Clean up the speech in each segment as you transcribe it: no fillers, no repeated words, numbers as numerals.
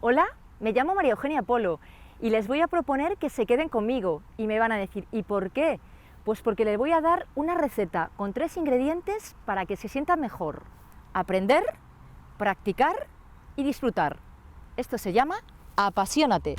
Hola, me llamo María Eugenia Polo y les voy a proponer que se queden conmigo y me van a decir, ¿y por qué? Pues porque les voy a dar una receta con 3 ingredientes para que se sientan mejor. Aprender, practicar y disfrutar. Esto se llama Apasionate.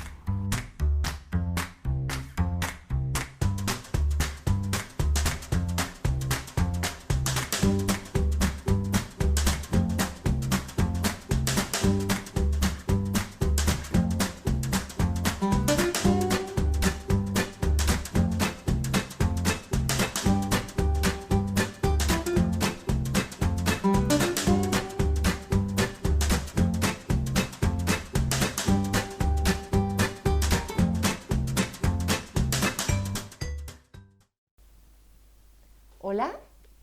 Hola,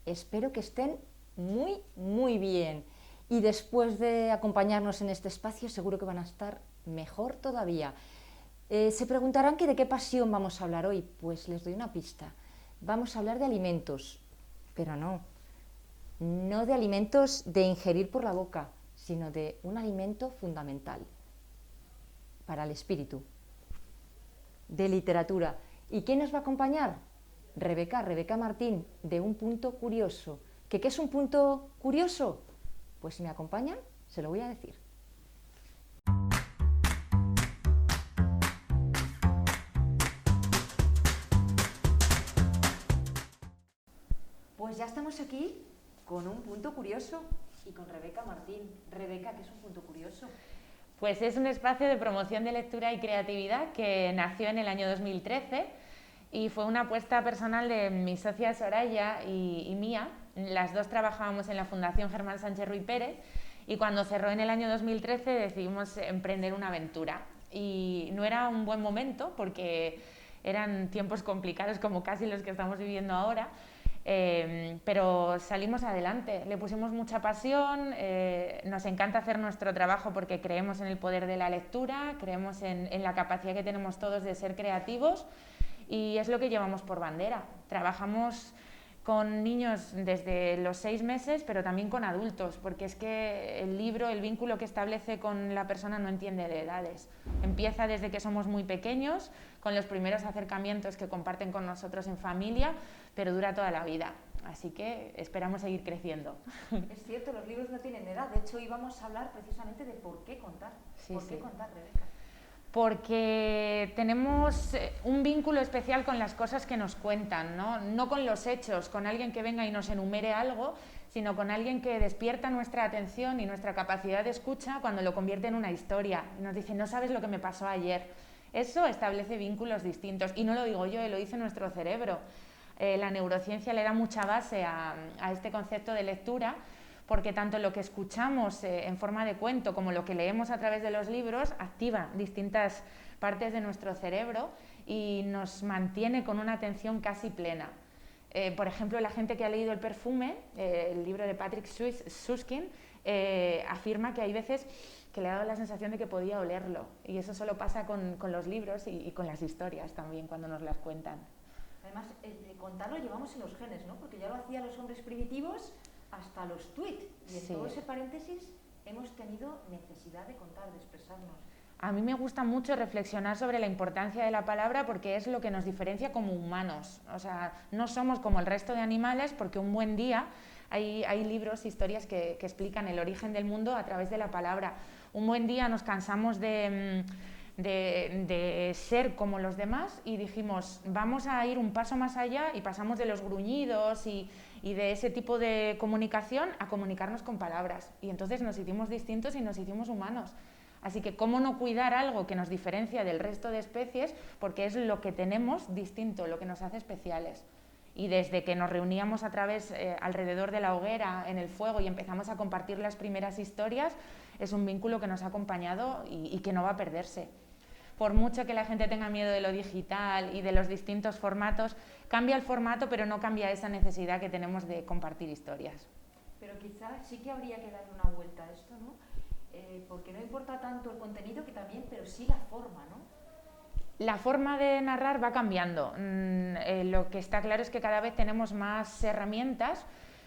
espero que estén muy bien y después de acompañarnos en este espacio seguro que van a estar mejor todavía. Se preguntarán que de qué pasión vamos a hablar hoy, pues les doy una pista. Vamos a hablar de alimentos, pero no de alimentos de ingerir por la boca, sino de un alimento fundamental para el espíritu, de literatura. ¿Y quién nos va a acompañar? Rebeca Martín, de Un Punto Curioso. ¿Qué es un punto curioso? Pues si me acompañan, se lo voy a decir. Pues ya estamos aquí con Un Punto Curioso y con Rebeca Martín. Rebeca, ¿qué es un punto curioso? Pues es un espacio de promoción de lectura y creatividad que nació en el año 2013 y fue una apuesta personal de mi socia Soraya y mía. Las dos trabajábamos en la Fundación Germán Sánchez Ruy Pérez y cuando cerró en el año 2013 decidimos emprender una aventura. Y no era un buen momento porque eran tiempos complicados como casi los que estamos viviendo ahora, pero salimos adelante, le pusimos mucha pasión, nos encanta hacer nuestro trabajo porque creemos en el poder de la lectura, creemos en la capacidad que tenemos todos de ser creativos y es lo que llevamos por bandera. Trabajamos con niños desde los 6 meses, pero también con adultos, porque es que el libro, el vínculo que establece con la persona no entiende de edades. Empieza desde que somos muy pequeños, con los primeros acercamientos que comparten con nosotros en familia, pero dura toda la vida. Así que esperamos seguir creciendo. Es cierto, los libros no tienen edad. De hecho, hoy vamos a hablar precisamente de por qué contar. Sí, ¿Por qué sí. contar, Rebeca? Porque tenemos un vínculo especial con las cosas que nos cuentan, no con los hechos, con alguien que venga y nos enumere algo, sino con alguien que despierta nuestra atención y nuestra capacidad de escucha cuando lo convierte en una historia. Y nos dice, no sabes lo que me pasó ayer. Eso establece vínculos distintos. Y no lo digo yo, lo dice nuestro cerebro. La neurociencia le da mucha base a este concepto de lectura, porque tanto lo que escuchamos en forma de cuento como lo que leemos a través de los libros activa distintas partes de nuestro cerebro y nos mantiene con una atención casi plena. Por ejemplo, la gente que ha leído El perfume, el libro de Patrick Suskind, afirma que hay veces que le ha dado la sensación de que podía olerlo, y eso solo pasa con los libros y con las historias también cuando nos las cuentan. Además, el de contar lo llevamos en los genes, ¿no? Porque ya lo hacían los hombres primitivos hasta los tweets. Y en todo ese paréntesis hemos tenido necesidad de contar, de expresarnos. A mí me gusta mucho reflexionar sobre la importancia de la palabra porque es lo que nos diferencia como humanos. O sea, no somos como el resto de animales porque un buen día hay libros, historias que explican el origen del mundo a través de la palabra. Un buen día nos cansamos de ser como los demás y dijimos, vamos a ir un paso más allá y pasamos de los gruñidos y de ese tipo de comunicación a comunicarnos con palabras. Y entonces nos hicimos distintos y nos hicimos humanos. Así que, ¿cómo no cuidar algo que nos diferencia del resto de especies? Porque es lo que tenemos distinto, lo que nos hace especiales. Y desde que nos reuníamos alrededor de la hoguera, en el fuego, y empezamos a compartir las primeras historias, es un vínculo que nos ha acompañado y que no va a perderse. Por mucho que la gente tenga miedo de lo digital y de los distintos formatos, cambia el formato, pero no cambia esa necesidad que tenemos de compartir historias. Pero quizás sí que habría que darle una vuelta a esto, ¿no? Porque no importa tanto el contenido que también, pero sí la forma, ¿no? La forma de narrar va cambiando. Lo que está claro es que cada vez tenemos más herramientas,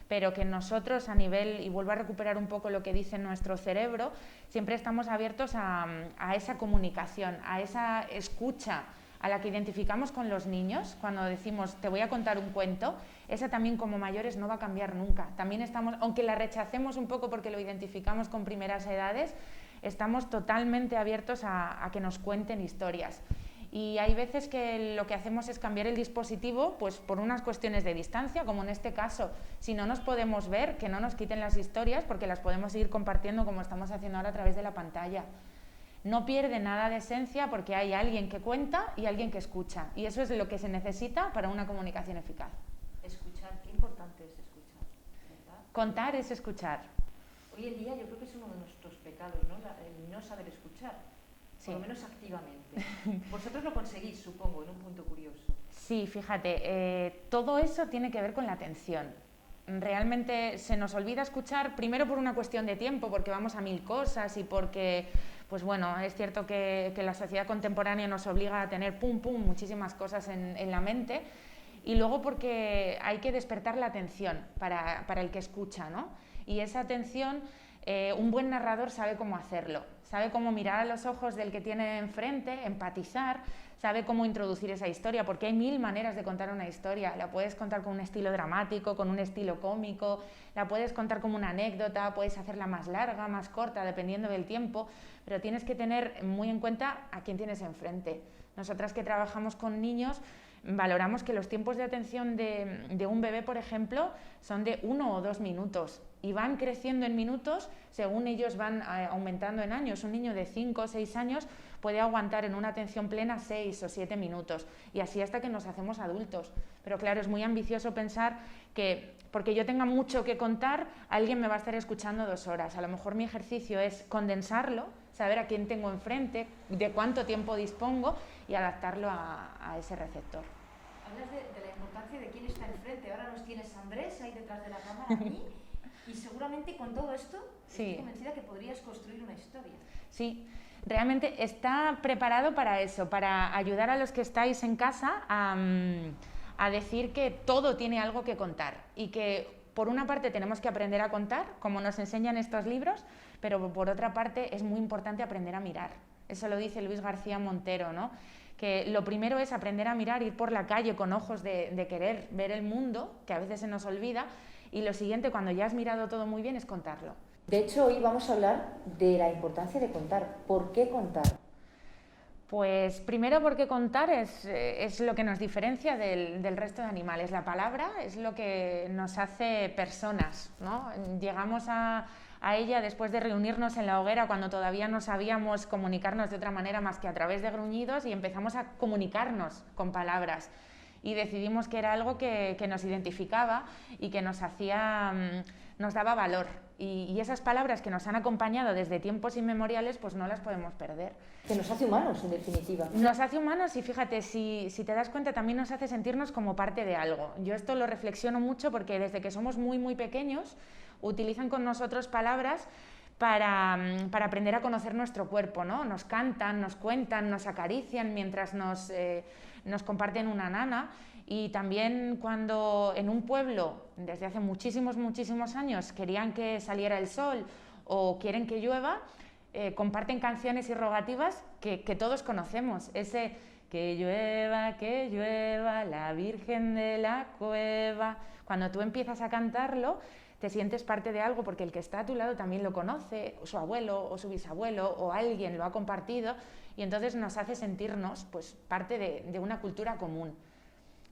pero que nosotros a nivel, y vuelvo a recuperar un poco lo que dice nuestro cerebro, siempre estamos abiertos a esa comunicación, a esa escucha a la que identificamos con los niños cuando decimos te voy a contar un cuento. Esa también como mayores no va a cambiar nunca. También estamos, aunque la rechacemos un poco porque lo identificamos con primeras edades, estamos totalmente abiertos a que nos cuenten historias. Y hay veces que lo que hacemos es cambiar el dispositivo pues por unas cuestiones de distancia, como en este caso. Si no nos podemos ver, que no nos quiten las historias porque las podemos seguir compartiendo como estamos haciendo ahora a través de la pantalla. No pierde nada de esencia porque hay alguien que cuenta y alguien que escucha. Y eso es lo que se necesita para una comunicación eficaz. Escuchar, qué importante es escuchar, ¿verdad? Contar es escuchar. Hoy en día yo creo que es uno de nuestros pecados, ¿no? El no saber escuchar, sí. Por lo menos activamente. Vosotros lo conseguís, supongo, en un punto curioso. Sí, fíjate, todo eso tiene que ver con la atención. Realmente se nos olvida escuchar, primero por una cuestión de tiempo, porque vamos a mil cosas y porque, pues bueno, es cierto que la sociedad contemporánea nos obliga a tener muchísimas cosas en la mente, y luego porque hay que despertar la atención para el que escucha, ¿no? Y esa atención, un buen narrador sabe cómo hacerlo, sabe cómo mirar a los ojos del que tiene enfrente, empatizar, sabe cómo introducir esa historia, porque hay mil maneras de contar una historia. La puedes contar con un estilo dramático, con un estilo cómico, la puedes contar como una anécdota, puedes hacerla más larga, más corta, dependiendo del tiempo, pero tienes que tener muy en cuenta a quién tienes enfrente. Nosotras que trabajamos con niños, valoramos que los tiempos de atención de un bebé, por ejemplo, son de 1 o 2 minutos y van creciendo en minutos según ellos van aumentando en años. Un niño de 5 o 6 años puede aguantar en una atención plena 6 o 7 minutos y así hasta que nos hacemos adultos. Pero claro, es muy ambicioso pensar que porque yo tenga mucho que contar, alguien me va a estar escuchando 2 horas. A lo mejor mi ejercicio es condensarlo, saber a quién tengo enfrente, de cuánto tiempo dispongo y adaptarlo a ese receptor. Hablas de la importancia de quién está enfrente. Ahora nos tienes a Andrés ahí detrás de la cámara, a mí, y seguramente con todo esto estoy convencida que podrías construir una historia. Sí, realmente está preparado para eso, para ayudar a los que estáis en casa a decir que todo tiene algo que contar y que por una parte tenemos que aprender a contar, como nos enseñan estos libros, pero por otra parte es muy importante aprender a mirar. Eso lo dice Luis García Montero, ¿no? Que lo primero es aprender a mirar, ir por la calle con ojos de querer ver el mundo, que a veces se nos olvida, y lo siguiente, cuando ya has mirado todo muy bien, es contarlo. De hecho, hoy vamos a hablar de la importancia de contar. ¿Por qué contar? Pues primero porque contar es lo que nos diferencia del resto de animales. La palabra es lo que nos hace personas, ¿no? Llegamos a ella después de reunirnos en la hoguera cuando todavía no sabíamos comunicarnos de otra manera más que a través de gruñidos y empezamos a comunicarnos con palabras y decidimos que era algo que nos identificaba y que nos daba valor. Y esas palabras que nos han acompañado desde tiempos inmemoriales, pues no las podemos perder. Que nos hace humanos, en definitiva. Nos hace humanos y fíjate, si te das cuenta, también nos hace sentirnos como parte de algo. Yo esto lo reflexiono mucho porque desde que somos muy pequeños, utilizan con nosotros palabras para aprender a conocer nuestro cuerpo, ¿no? Nos cantan, nos cuentan, nos acarician mientras nos comparten una nana. Y también cuando en un pueblo, desde hace muchísimos años, querían que saliera el sol o quieren que llueva, comparten canciones y rogativas que todos conocemos. Ese que llueva, la Virgen de la Cueva. Cuando tú empiezas a cantarlo, te sientes parte de algo porque el que está a tu lado también lo conoce, o su abuelo o su bisabuelo o alguien lo ha compartido y entonces nos hace sentirnos pues, parte de una cultura común.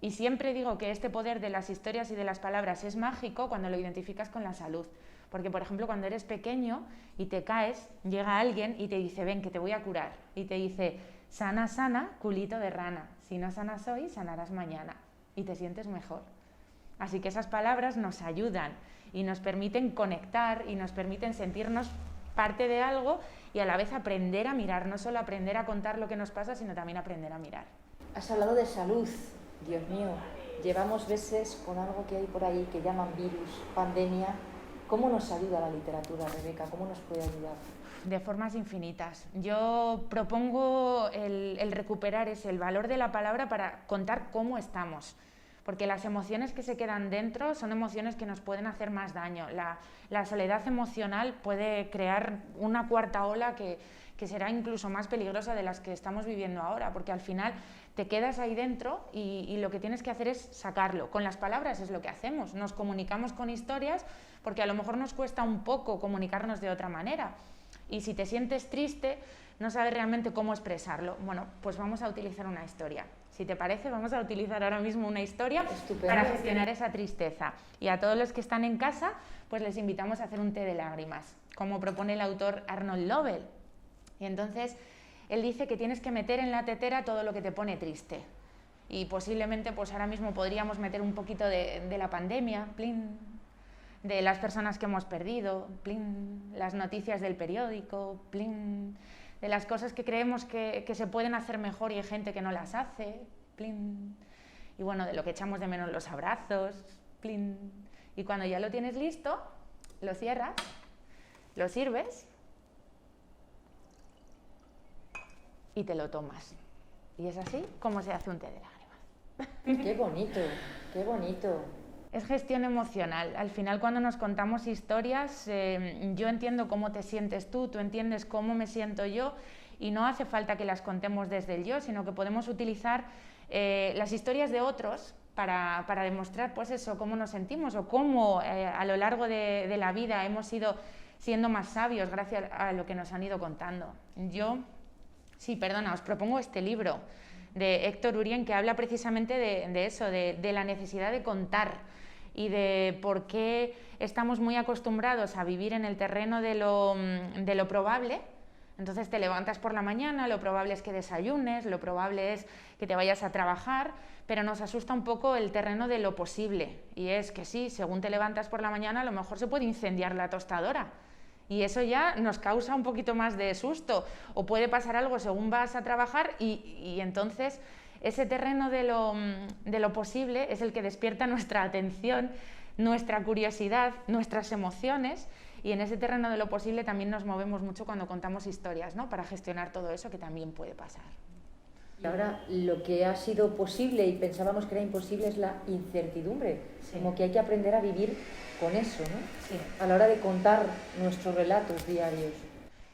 Y siempre digo que este poder de las historias y de las palabras es mágico cuando lo identificas con la salud. Porque, por ejemplo, cuando eres pequeño y te caes, llega alguien y te dice, ven, que te voy a curar. Y te dice, sana, sana, culito de rana. Si no sanas hoy, sanarás mañana. Y te sientes mejor. Así que esas palabras nos ayudan y nos permiten conectar y nos permiten sentirnos parte de algo y a la vez aprender a mirar. No solo aprender a contar lo que nos pasa, sino también aprender a mirar. Has hablado de salud. Dios mío, llevamos meses con algo que hay por ahí que llaman virus, pandemia. ¿Cómo nos ayuda la literatura, Rebeca? ¿Cómo nos puede ayudar? De formas infinitas. Yo propongo el recuperar el valor de la palabra para contar cómo estamos. porque las emociones que se quedan dentro son emociones que nos pueden hacer más daño. La soledad emocional puede crear una cuarta ola que será incluso más peligrosa de las que estamos viviendo ahora, porque al final te quedas ahí dentro y lo que tienes que hacer es sacarlo. Con las palabras es lo que hacemos, nos comunicamos con historias porque a lo mejor nos cuesta un poco comunicarnos de otra manera. Y si te sientes triste, no sabes realmente cómo expresarlo. Bueno, pues vamos a utilizar una historia. Si te parece, vamos a utilizar ahora mismo una historia Estupendo. para gestionar esa tristeza. Y a todos los que están en casa, pues les invitamos a hacer un té de lágrimas, como propone el autor Arnold Lovell. Y entonces, él dice que tienes que meter en la tetera todo lo que te pone triste. Y posiblemente, pues ahora mismo podríamos meter un poquito de la pandemia, plin, de las personas que hemos perdido, plin, las noticias del periódico, plin, de las cosas que creemos que se pueden hacer mejor y hay gente que no las hace, plin, y bueno, de lo que echamos de menos los abrazos, plin. Y cuando ya lo tienes listo, lo cierras, lo sirves y te lo tomas. Y es así como se hace un té de lágrimas. ¡Qué bonito! ¡Qué bonito! Es gestión emocional. Al final, cuando nos contamos historias, yo entiendo cómo te sientes tú entiendes cómo me siento yo, y no hace falta que las contemos desde el yo, sino que podemos utilizar las historias de otros para demostrar, pues eso, cómo nos sentimos o cómo a lo largo de la vida hemos ido siendo más sabios gracias a lo que nos han ido contando. Os propongo este libro de Héctor Urien, que habla precisamente de eso, de la necesidad de contar y de por qué estamos muy acostumbrados a vivir en el terreno de lo probable. Entonces te levantas por la mañana, lo probable es que desayunes, lo probable es que te vayas a trabajar, pero nos asusta un poco el terreno de lo posible. Y es que sí, según te levantas por la mañana, a lo mejor se puede incendiar la tostadora. Y eso ya nos causa un poquito más de susto, o puede pasar algo según vas a trabajar y entonces ese terreno de lo posible es el que despierta nuestra atención, nuestra curiosidad, nuestras emociones, y en ese terreno de lo posible también nos movemos mucho cuando contamos historias, ¿no? Para gestionar todo eso que también puede pasar. Y ahora lo que ha sido posible y pensábamos que era imposible es la incertidumbre, Sí. como que hay que aprender a vivir con eso, ¿no? Sí. A la hora de contar nuestros relatos diarios.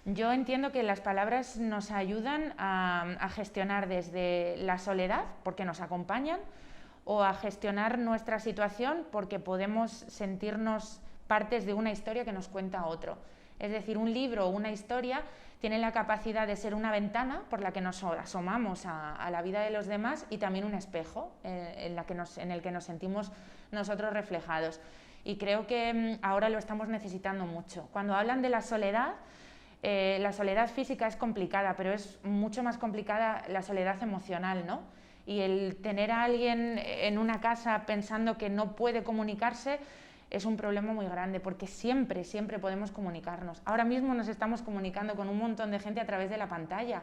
Yo entiendo que las palabras nos ayudan a gestionar desde la soledad, porque nos acompañan, o a gestionar nuestra situación porque podemos sentirnos partes de una historia que nos cuenta otro. Es decir, un libro o una historia tiene la capacidad de ser una ventana por la que nos asomamos a la vida de los demás, y también un espejo en el que nos sentimos nosotros reflejados. Y creo que ahora lo estamos necesitando mucho. Cuando hablan de la soledad física es complicada, pero es mucho más complicada la soledad emocional, ¿no? Y el tener a alguien en una casa pensando que no puede comunicarse es un problema muy grande, porque siempre podemos comunicarnos. Ahora mismo nos estamos comunicando con un montón de gente a través de la pantalla,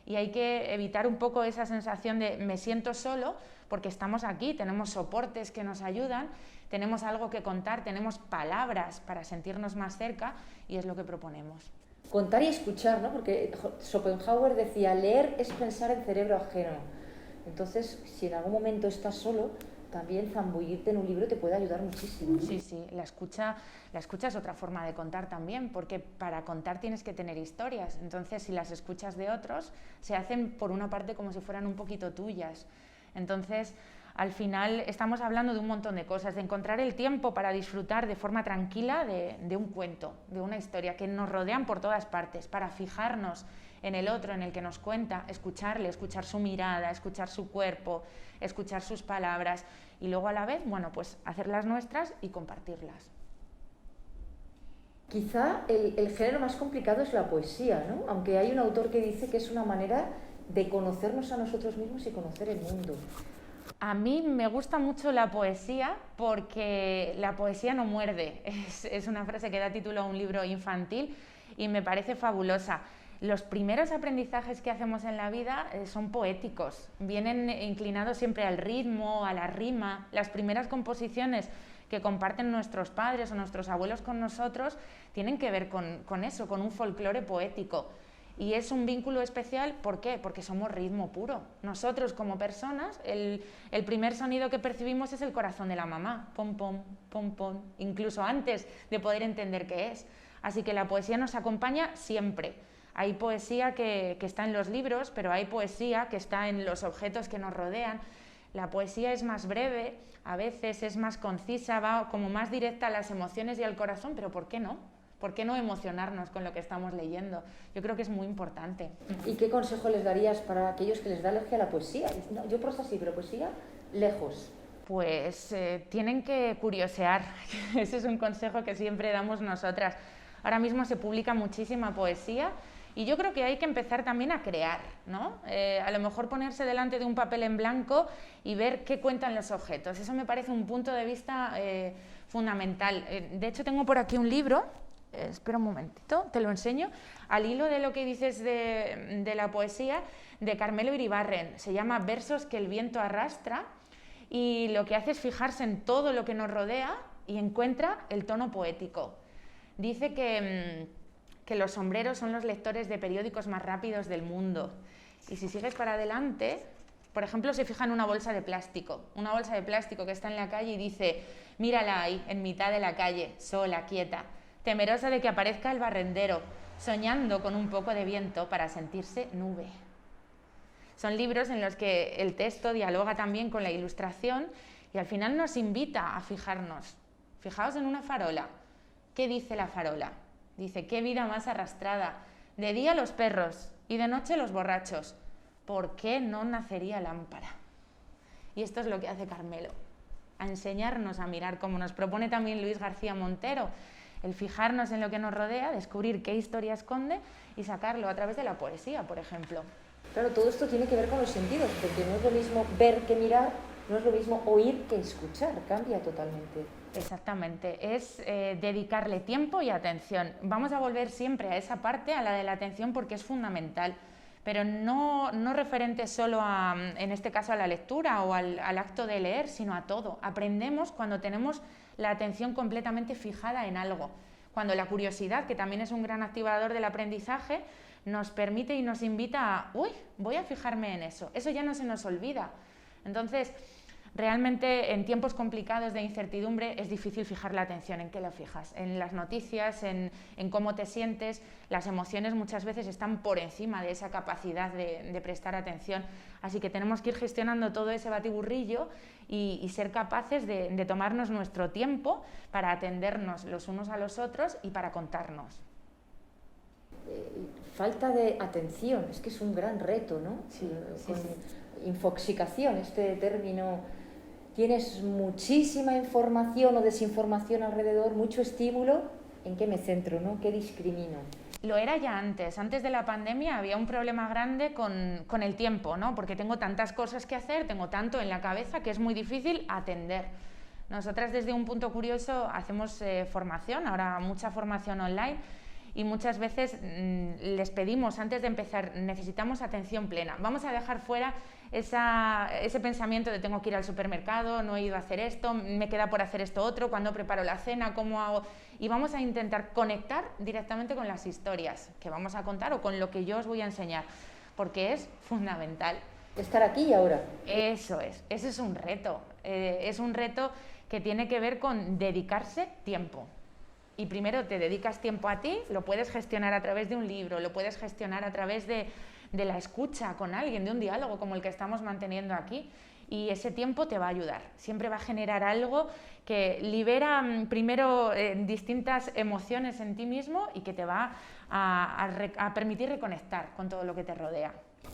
y hay que evitar un poco esa sensación de me siento solo, porque estamos aquí, tenemos soportes que nos ayudan, tenemos algo que contar, tenemos palabras para sentirnos más cerca, y es lo que proponemos. Contar y escuchar, ¿no? Porque Schopenhauer decía, leer es pensar en cerebro ajeno. Entonces, si en algún momento estás solo, también zambullirte en un libro te puede ayudar muchísimo. Sí, la escucha es otra forma de contar también, porque para contar tienes que tener historias. Entonces, si las escuchas de otros, se hacen por una parte como si fueran un poquito tuyas. Entonces, al final estamos hablando de un montón de cosas, de encontrar el tiempo para disfrutar de forma tranquila de un cuento, de una historia, que nos rodean por todas partes, para fijarnos en el otro, en el que nos cuenta, escucharle, escuchar su mirada, escuchar su cuerpo, escuchar sus palabras, y luego a la vez, bueno, pues hacerlas nuestras y compartirlas. Quizá el género más complicado es la poesía, ¿no? Aunque hay un autor que dice que es una manera de conocernos a nosotros mismos y conocer el mundo. A mí me gusta mucho la poesía porque la poesía no muerde. Es una frase que da título a un libro infantil y me parece fabulosa. Los primeros aprendizajes que hacemos en la vida son poéticos, vienen inclinados siempre al ritmo, a la rima. Las primeras composiciones que comparten nuestros padres o nuestros abuelos con nosotros tienen que ver con eso, con un folclore poético. Y es un vínculo especial, ¿por qué? Porque somos ritmo puro. Nosotros como personas, el primer sonido que percibimos es el corazón de la mamá, pom, pom, pom, pom, incluso antes de poder entender qué es. Así que la poesía nos acompaña siempre. Hay poesía que está en los libros, pero hay poesía que está en los objetos que nos rodean. La poesía es más breve, a veces es más concisa, va como más directa a las emociones y al corazón, pero ¿por qué no? ¿Por qué no emocionarnos con lo que estamos leyendo? Yo creo que es muy importante. ¿Y qué consejo les darías para aquellos que les da alergia a la poesía? No, yo prosa sí, pero poesía lejos. Pues tienen que curiosear. Ese es un consejo que siempre damos nosotras. Ahora mismo se publica muchísima poesía y yo creo que hay que empezar también a crear, ¿no? A lo mejor ponerse delante de un papel en blanco y ver qué cuentan los objetos. Eso me parece un punto de vista fundamental. De hecho, tengo por aquí un libro. Espera un momentito, te lo enseño. Al hilo de lo que dices de la poesía, de Carmelo Iribarren. Se llama Versos que el viento arrastra y lo que hace es fijarse en todo lo que nos rodea y encuentra el tono poético. Dice que los sombreros son los lectores de periódicos más rápidos del mundo. Y si sigues para adelante, por ejemplo, se fija en una bolsa de plástico que está en la calle y dice: mírala ahí, en mitad de la calle, sola, quieta, temerosa de que aparezca el barrendero, soñando con un poco de viento para sentirse nube. Son libros en los que el texto dialoga también con la ilustración y al final nos invita a fijarnos. Fijaos en una farola. ¿Qué dice la farola? Dice: qué vida más arrastrada. De día los perros y de noche los borrachos. ¿Por qué no nacería lámpara? Y esto es lo que hace Carmelo, a enseñarnos a mirar, como nos propone también Luis García Montero, el fijarnos en lo que nos rodea, descubrir qué historia esconde y sacarlo a través de la poesía, por ejemplo. Claro, todo esto tiene que ver con los sentidos, porque no es lo mismo ver que mirar, no es lo mismo oír que escuchar, cambia totalmente. Exactamente, es dedicarle tiempo y atención. Vamos a volver siempre a esa parte, a la de la atención, porque es fundamental, pero no referente solo a, en este caso, a la lectura o al acto de leer, sino a todo. Aprendemos cuando tenemos la atención completamente fijada en algo, cuando la curiosidad, que también es un gran activador del aprendizaje, nos permite y nos invita a, uy, voy a fijarme en eso, eso ya no se nos olvida. Entonces, realmente en tiempos complicados de incertidumbre es difícil fijar la atención. ¿En qué lo fijas? En las noticias, en cómo te sientes. Las emociones muchas veces están por encima de esa capacidad de prestar atención. Así que tenemos que ir gestionando todo ese batiburrillo y ser capaces de tomarnos nuestro tiempo para atendernos los unos a los otros y para contarnos. Falta de atención, es que es un gran reto, ¿no? Sí, Con sí. infoxicación, este término. Tienes muchísima información o desinformación alrededor, mucho estímulo. ¿En qué me centro, no? ¿Qué discrimino? Lo era ya antes de la pandemia había un problema grande con el tiempo, ¿no? Porque tengo tantas cosas que hacer, tengo tanto en la cabeza que es muy difícil atender. Nosotras desde Un Punto Curioso hacemos formación, ahora mucha formación online, y muchas veces les pedimos antes de empezar: necesitamos atención plena, vamos a dejar fuera ese pensamiento de tengo que ir al supermercado, no he ido a hacer esto, me queda por hacer esto otro, cuándo preparo la cena, cómo hago, y vamos a intentar conectar directamente con las historias que vamos a contar o con lo que yo os voy a enseñar, porque es fundamental. Estar aquí y ahora. Eso es, ese es un reto que tiene que ver con dedicarse tiempo. Y primero te dedicas tiempo a ti, lo puedes gestionar a través de un libro, lo puedes gestionar a través de la escucha con alguien, de un diálogo como el que estamos manteniendo aquí, y ese tiempo te va a ayudar. Siempre va a generar algo que libera primero distintas emociones en ti mismo y que te va a permitir reconectar con todo lo que te rodea.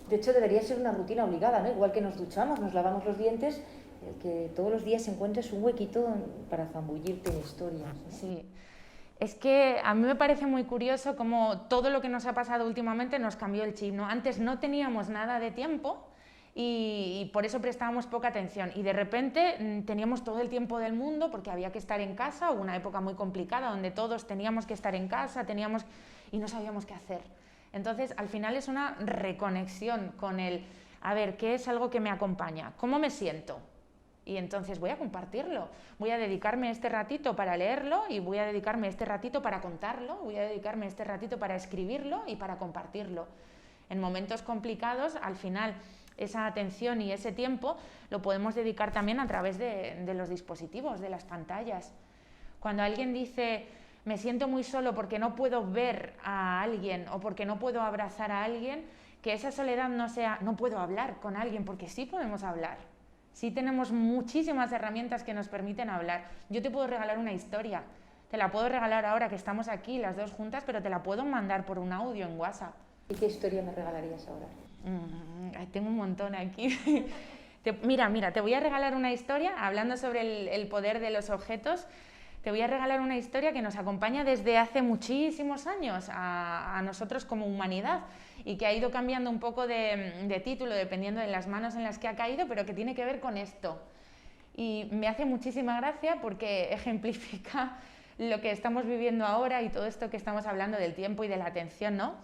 De hecho, debería ser una rutina obligada, ¿no? Igual que nos duchamos, nos lavamos los dientes, que todos los días encuentres un huequito para zambullirte en historias, ¿no? Sí. Es que a mí me parece muy curioso cómo todo lo que nos ha pasado últimamente nos cambió el chip, ¿no? Antes no teníamos nada de tiempo y por eso prestábamos poca atención, y de repente teníamos todo el tiempo del mundo porque había que estar en casa. Hubo una época muy complicada donde todos teníamos que estar en casa y no sabíamos qué hacer. Entonces, al final es una reconexión con a ver, ¿qué es algo que me acompaña? ¿Cómo me siento? Y entonces voy a compartirlo, voy a dedicarme este ratito para leerlo y voy a dedicarme este ratito para contarlo, voy a dedicarme este ratito para escribirlo y para compartirlo. En momentos complicados, al final, esa atención y ese tiempo lo podemos dedicar también a través de los dispositivos, de las pantallas. Cuando alguien dice, me siento muy solo porque no puedo ver a alguien o porque no puedo abrazar a alguien, que esa soledad no sea, no puedo hablar con alguien, porque sí podemos hablar. Sí tenemos muchísimas herramientas que nos permiten hablar. Yo te puedo regalar una historia, te la puedo regalar ahora que estamos aquí las dos juntas, pero te la puedo mandar por un audio en WhatsApp. ¿Y qué historia me regalarías ahora? Tengo un montón aquí. Mira, te voy a regalar una historia, hablando sobre el poder de los objetos. Te voy a regalar una historia que nos acompaña desde hace muchísimos años a nosotros como humanidad y que ha ido cambiando un poco de título dependiendo de las manos en las que ha caído, pero que tiene que ver con esto. Y me hace muchísima gracia porque ejemplifica lo que estamos viviendo ahora y todo esto que estamos hablando del tiempo y de la atención, ¿no?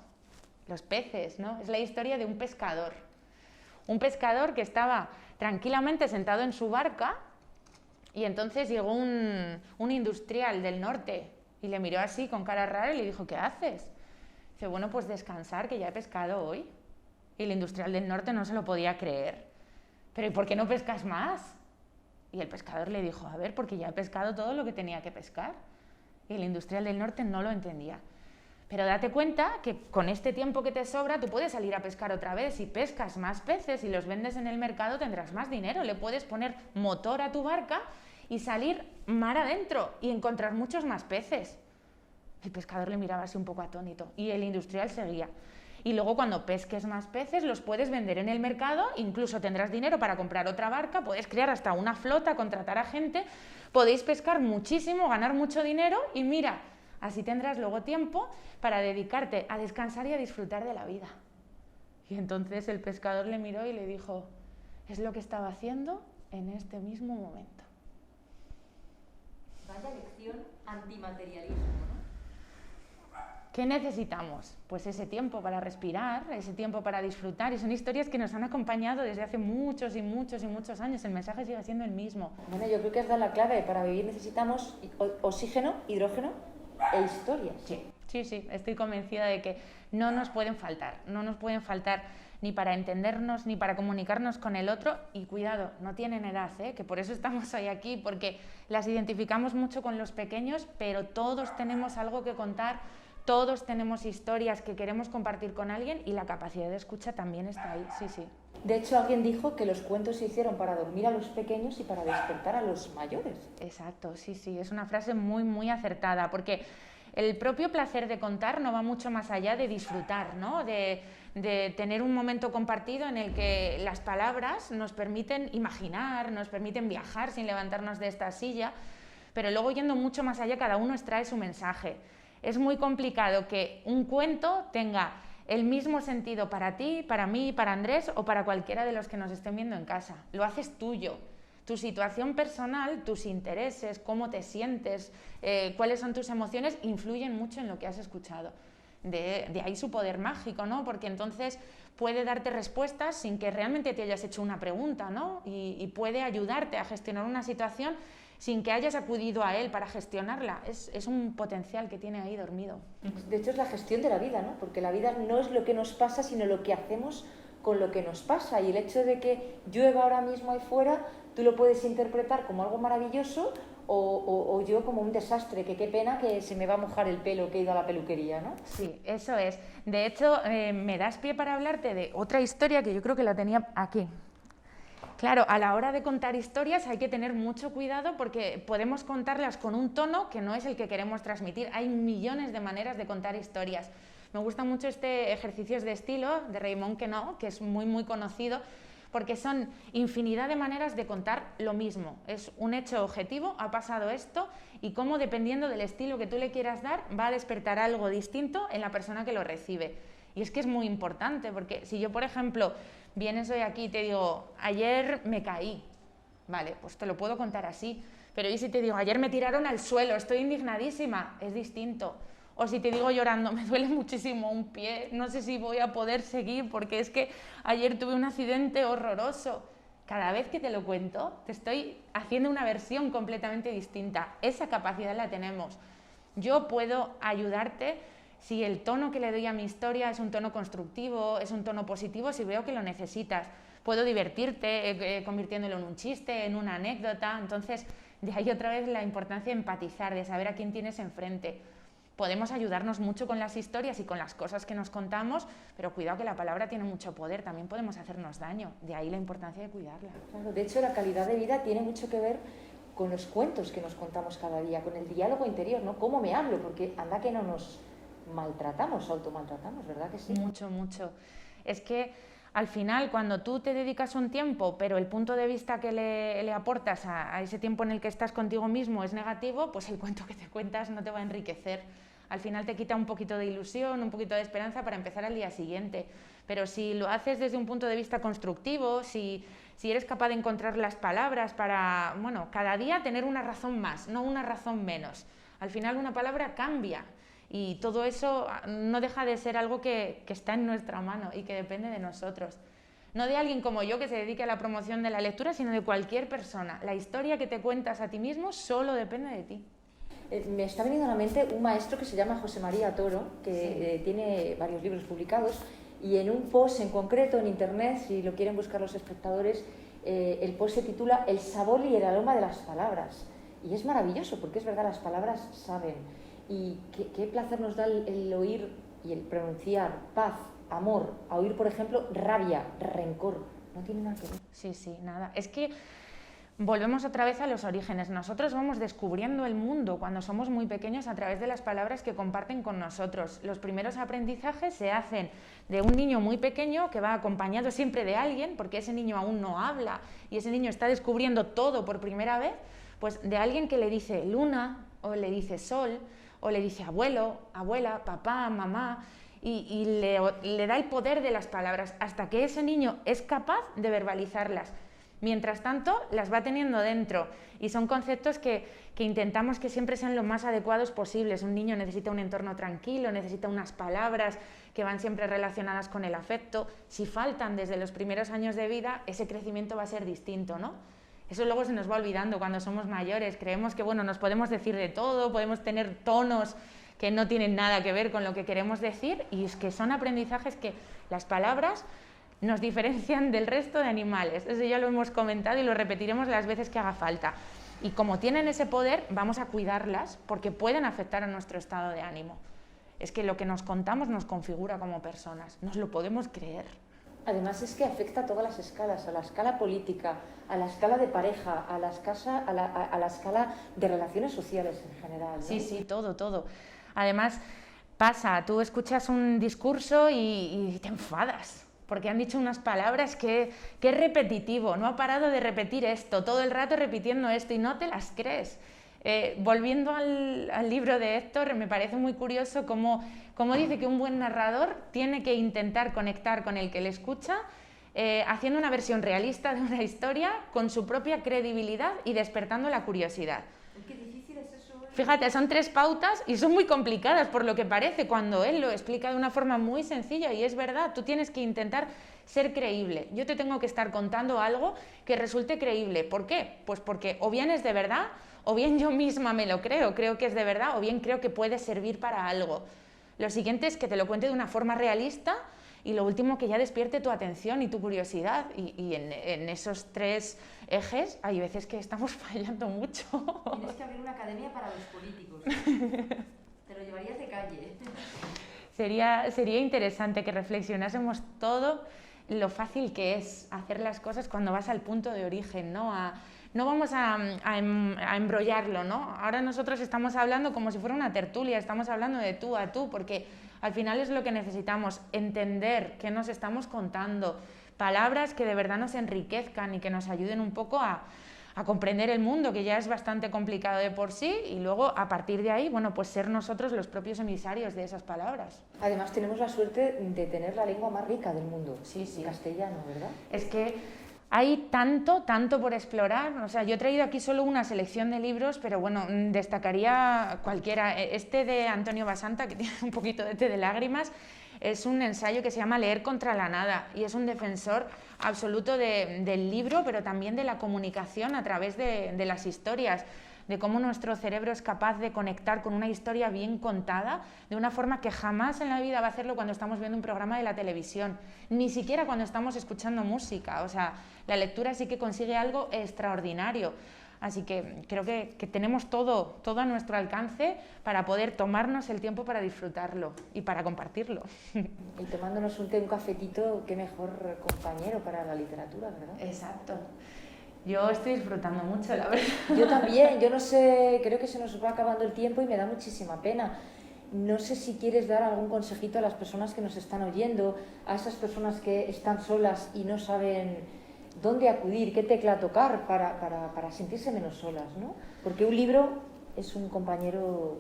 Los peces, ¿no? Es la historia de un pescador. Un pescador que estaba tranquilamente sentado en su barca. Y entonces llegó un industrial del norte y le miró así con cara rara y le dijo, ¿qué haces? Dice, bueno, pues descansar, que ya he pescado hoy. Y el industrial del norte no se lo podía creer. Pero ¿y por qué no pescas más? Y el pescador le dijo, a ver, porque ya he pescado todo lo que tenía que pescar. Y el industrial del norte no lo entendía. Pero date cuenta que con este tiempo que te sobra tú puedes salir a pescar otra vez. Si pescas más peces y los vendes en el mercado tendrás más dinero. Le puedes poner motor a tu barca y salir mar adentro y encontrar muchos más peces. El pescador le miraba así un poco atónito y el industrial seguía. Y luego cuando pesques más peces los puedes vender en el mercado, incluso tendrás dinero para comprar otra barca, puedes crear hasta una flota, contratar a gente, podéis pescar muchísimo, ganar mucho dinero y mira, así tendrás luego tiempo para dedicarte a descansar y a disfrutar de la vida. Y entonces el pescador le miró y le dijo, es lo que estaba haciendo en este mismo momento. Vaya lección antimaterialismo, ¿no? ¿Qué necesitamos? Pues ese tiempo para respirar, ese tiempo para disfrutar. Y son historias que nos han acompañado desde hace muchos y muchos y muchos años. El mensaje sigue siendo el mismo. Bueno, yo creo que has dado la clave. Para vivir necesitamos oxígeno, hidrógeno e historias. Sí, estoy convencida de que no nos pueden faltar ni para entendernos, ni para comunicarnos con el otro, y cuidado, no tienen edad, que por eso estamos hoy aquí, porque las identificamos mucho con los pequeños, pero todos tenemos algo que contar, todos tenemos historias que queremos compartir con alguien y la capacidad de escucha también está ahí, sí. De hecho, alguien dijo que los cuentos se hicieron para dormir a los pequeños y para despertar a los mayores. Exacto, sí, es una frase muy, muy acertada, porque el propio placer de contar no va mucho más allá de disfrutar, ¿no? De tener un momento compartido en el que las palabras nos permiten imaginar, nos permiten viajar sin levantarnos de esta silla, pero luego yendo mucho más allá, cada uno extrae su mensaje. Es muy complicado que un cuento tenga el mismo sentido para ti, para mí, para Andrés o para cualquiera de los que nos estén viendo en casa. Lo haces tuyo. Tu situación personal, tus intereses, cómo te sientes, cuáles son tus emociones, influyen mucho en lo que has escuchado. De ahí su poder mágico, ¿no? Porque entonces puede darte respuestas sin que realmente te hayas hecho una pregunta, ¿no? Y puede ayudarte a gestionar una situación sin que hayas acudido a él para gestionarla. Es un potencial que tiene ahí dormido. De hecho, es la gestión de la vida, ¿no? Porque la vida no es lo que nos pasa, sino lo que hacemos con lo que nos pasa. Y el hecho de que llueva ahora mismo ahí fuera, tú lo puedes interpretar como algo maravilloso o yo como un desastre, que qué pena que se me va a mojar el pelo que he ido a la peluquería, ¿no? Sí, eso es. De hecho, me das pie para hablarte de otra historia que yo creo que la tenía aquí. Claro, a la hora de contar historias hay que tener mucho cuidado porque podemos contarlas con un tono que no es el que queremos transmitir. Hay millones de maneras de contar historias. Me gusta mucho este ejercicio de estilo de Raymond Queneau, que es muy, muy conocido, porque son infinidad de maneras de contar lo mismo. Es un hecho objetivo, ha pasado esto, y cómo, dependiendo del estilo que tú le quieras dar, va a despertar algo distinto en la persona que lo recibe. Y es que es muy importante, porque si yo, por ejemplo, vienes hoy aquí y te digo, ayer me caí, vale, pues te lo puedo contar así, pero ¿y si te digo, ayer me tiraron al suelo, estoy indignadísima? Es distinto. O si te digo llorando, me duele muchísimo un pie, no sé si voy a poder seguir porque es que ayer tuve un accidente horroroso. cada vez que te lo cuento, te estoy haciendo una versión completamente distinta. Esa capacidad la tenemos. Yo puedo ayudarte si el tono que le doy a mi historia es un tono constructivo, es un tono positivo, si veo que lo necesitas. Puedo divertirte convirtiéndolo en un chiste, en una anécdota. Entonces, de ahí otra vez la importancia de empatizar, de saber a quién tienes enfrente. Podemos ayudarnos mucho con las historias y con las cosas que nos contamos, pero cuidado que la palabra tiene mucho poder, también podemos hacernos daño. De ahí la importancia de cuidarla. Claro, de hecho, la calidad de vida tiene mucho que ver con los cuentos que nos contamos cada día, con el diálogo interior, ¿no? ¿Cómo me hablo? Porque anda que no nos maltratamos, automaltratamos, ¿verdad que sí? Mucho, mucho. Es que al final, cuando tú te dedicas un tiempo, pero el punto de vista que le aportas a ese tiempo en el que estás contigo mismo es negativo, pues el cuento que te cuentas no te va a enriquecer. Al final te quita un poquito de ilusión, un poquito de esperanza para empezar al día siguiente. Pero si lo haces desde un punto de vista constructivo, si eres capaz de encontrar las palabras para, bueno, cada día tener una razón más, no una razón menos. Al final una palabra cambia. Y todo eso no deja de ser algo que está en nuestra mano y que depende de nosotros. No de alguien como yo que se dedique a la promoción de la lectura, sino de cualquier persona. La historia que te cuentas a ti mismo solo depende de ti. Me está viniendo a la mente un maestro que se llama José María Toro, que Sí. tiene varios libros publicados, y en un post en concreto en internet, si lo quieren buscar los espectadores, el post se titula El sabor y el aroma de las palabras. Y es maravilloso, porque es verdad, las palabras saben. Y qué placer nos da el oír y el pronunciar paz, amor, a oír, por ejemplo, rabia, rencor. No tiene nada que ver. Sí, sí, nada. Es que volvemos otra vez a los orígenes. Nosotros vamos descubriendo el mundo cuando somos muy pequeños a través de las palabras que comparten con nosotros. Los primeros aprendizajes se hacen de un niño muy pequeño que va acompañado siempre de alguien, porque ese niño aún no habla y ese niño está descubriendo todo por primera vez, pues de alguien que le dice luna o le dice sol o le dice abuelo, abuela, papá, mamá, y le da el poder de las palabras hasta que ese niño es capaz de verbalizarlas. Mientras tanto, las va teniendo dentro y son conceptos que intentamos que siempre sean lo más adecuados posibles. Un niño necesita un entorno tranquilo, necesita unas palabras que van siempre relacionadas con el afecto. Si faltan desde los primeros años de vida, ese crecimiento va a ser distinto, ¿no? Eso luego se nos va olvidando cuando somos mayores. Creemos que, bueno, nos podemos decir de todo, podemos tener tonos que no tienen nada que ver con lo que queremos decir, y es que son aprendizajes que las palabras nos diferencian del resto de animales. Eso ya lo hemos comentado y lo repetiremos las veces que haga falta. Y como tienen ese poder, vamos a cuidarlas porque pueden afectar a nuestro estado de ánimo. Es que lo que nos contamos nos configura como personas, nos lo podemos creer. Además es que afecta a todas las escalas, a la escala política, a la escala de pareja, a la escala de relaciones sociales en general, ¿no? Sí, sí, todo, todo. Además, pasa, tú escuchas un discurso y te enfadas, porque han dicho unas palabras que es repetitivo, no ha parado de repetir esto, todo el rato repitiendo esto y no te las crees. Volviendo al libro de Héctor, me parece muy curioso cómo dice que un buen narrador tiene que intentar conectar con el que le escucha, haciendo una versión realista de una historia con su propia credibilidad y despertando la curiosidad. Qué difícil es eso. Fíjate, son 3 pautas y son muy complicadas por lo que parece cuando él lo explica de una forma muy sencilla, y es verdad, tú tienes que intentar ser creíble. Yo te tengo que estar contando algo que resulte creíble. ¿Por qué? Pues porque o bien es de verdad, o bien yo misma me lo creo que es de verdad, o bien creo que puede servir para algo. Lo siguiente es que te lo cuente de una forma realista, y lo último, que ya despierte tu atención y tu curiosidad. Y en esos 3 ejes hay veces que estamos fallando mucho. Tienes que abrir una academia para los políticos. Te lo llevarías de calle. Sería interesante que reflexionásemos todo lo fácil que es hacer las cosas cuando vas al punto de origen, ¿no? No vamos a embrollarlo, ¿no? Ahora nosotros estamos hablando como si fuera una tertulia, estamos hablando de tú a tú, porque al final es lo que necesitamos, entender qué nos estamos contando, palabras que de verdad nos enriquezcan y que nos ayuden un poco a comprender el mundo, que ya es bastante complicado de por sí, y luego a partir de ahí, bueno, pues ser nosotros los propios emisarios de esas palabras. Además tenemos la suerte de tener la lengua más rica del mundo, Sí, sí. castellano, ¿verdad? Es que hay tanto por explorar. O sea, yo he traído aquí solo una selección de libros, pero bueno, destacaría cualquiera. Este de Antonio Basanta, que tiene un poquito de té de lágrimas, Es un ensayo que se llama Leer contra la nada y es un defensor absoluto del libro, pero también de la comunicación a través de las historias, de cómo nuestro cerebro es capaz de conectar con una historia bien contada de una forma que jamás en la vida va a hacerlo cuando estamos viendo un programa de la televisión, ni siquiera cuando estamos escuchando música. O sea, la lectura sí que consigue algo extraordinario. Así que creo que tenemos todo a nuestro alcance para poder tomarnos el tiempo para disfrutarlo y para compartirlo. Y tomándonos un té, un cafetito, qué mejor compañero para la literatura, ¿verdad? Exacto. Yo estoy disfrutando mucho, la verdad. Yo también, yo no sé, creo que se nos va acabando el tiempo y me da muchísima pena. No sé si quieres dar algún consejito a las personas que nos están oyendo, a esas personas que están solas y no saben dónde acudir, qué tecla tocar para sentirse menos solas, ¿no? Porque un libro es un compañero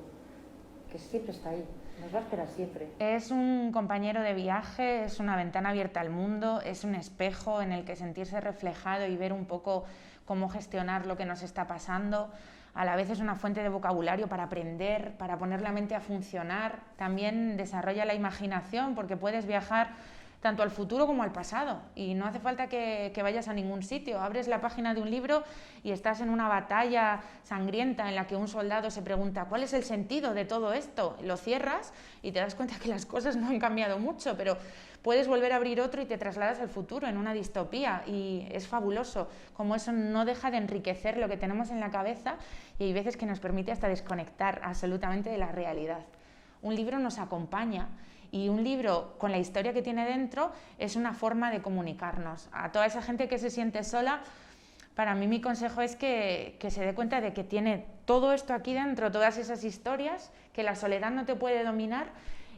que siempre está ahí, nos va a esperar siempre. Es un compañero de viaje, es una ventana abierta al mundo, es un espejo en el que sentirse reflejado y ver un poco cómo gestionar lo que nos está pasando. A la vez es una fuente de vocabulario para aprender, para poner la mente a funcionar. También desarrolla la imaginación porque puedes viajar tanto al futuro como al pasado y no hace falta que vayas a ningún sitio. Abres la página de un libro y estás en una batalla sangrienta en la que un soldado se pregunta ¿cuál es el sentido de todo esto? Lo cierras y te das cuenta que las cosas no han cambiado mucho, pero puedes volver a abrir otro y te trasladas al futuro en una distopía y es fabuloso como eso no deja de enriquecer lo que tenemos en la cabeza y hay veces que nos permite hasta desconectar absolutamente de la realidad. Un libro nos acompaña y un libro con la historia que tiene dentro es una forma de comunicarnos. A toda esa gente que se siente sola, para mí mi consejo es que se dé cuenta de que tiene todo esto aquí dentro, todas esas historias, que la soledad no te puede dominar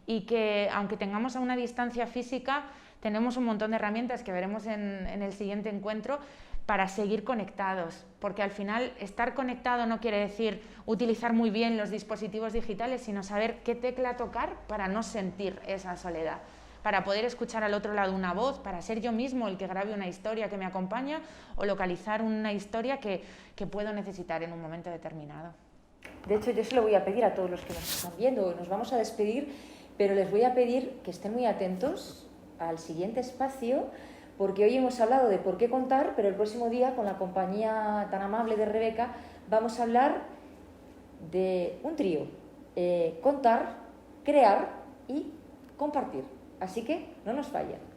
y que aunque tengamos a una distancia física, tenemos un montón de herramientas que veremos en el siguiente encuentro para seguir conectados, porque al final estar conectado no quiere decir utilizar muy bien los dispositivos digitales, sino saber qué tecla tocar para no sentir esa soledad, para poder escuchar al otro lado una voz, para ser yo mismo el que grabe una historia que me acompaña o localizar una historia que puedo necesitar en un momento determinado. De hecho, yo se lo voy a pedir a todos los que nos están viendo, nos vamos a despedir, pero les voy a pedir que estén muy atentos al siguiente espacio, porque hoy hemos hablado de por qué contar, pero el próximo día, con la compañía tan amable de Rebeca, vamos a hablar de un trío, contar, crear y compartir. Así que no nos fallen.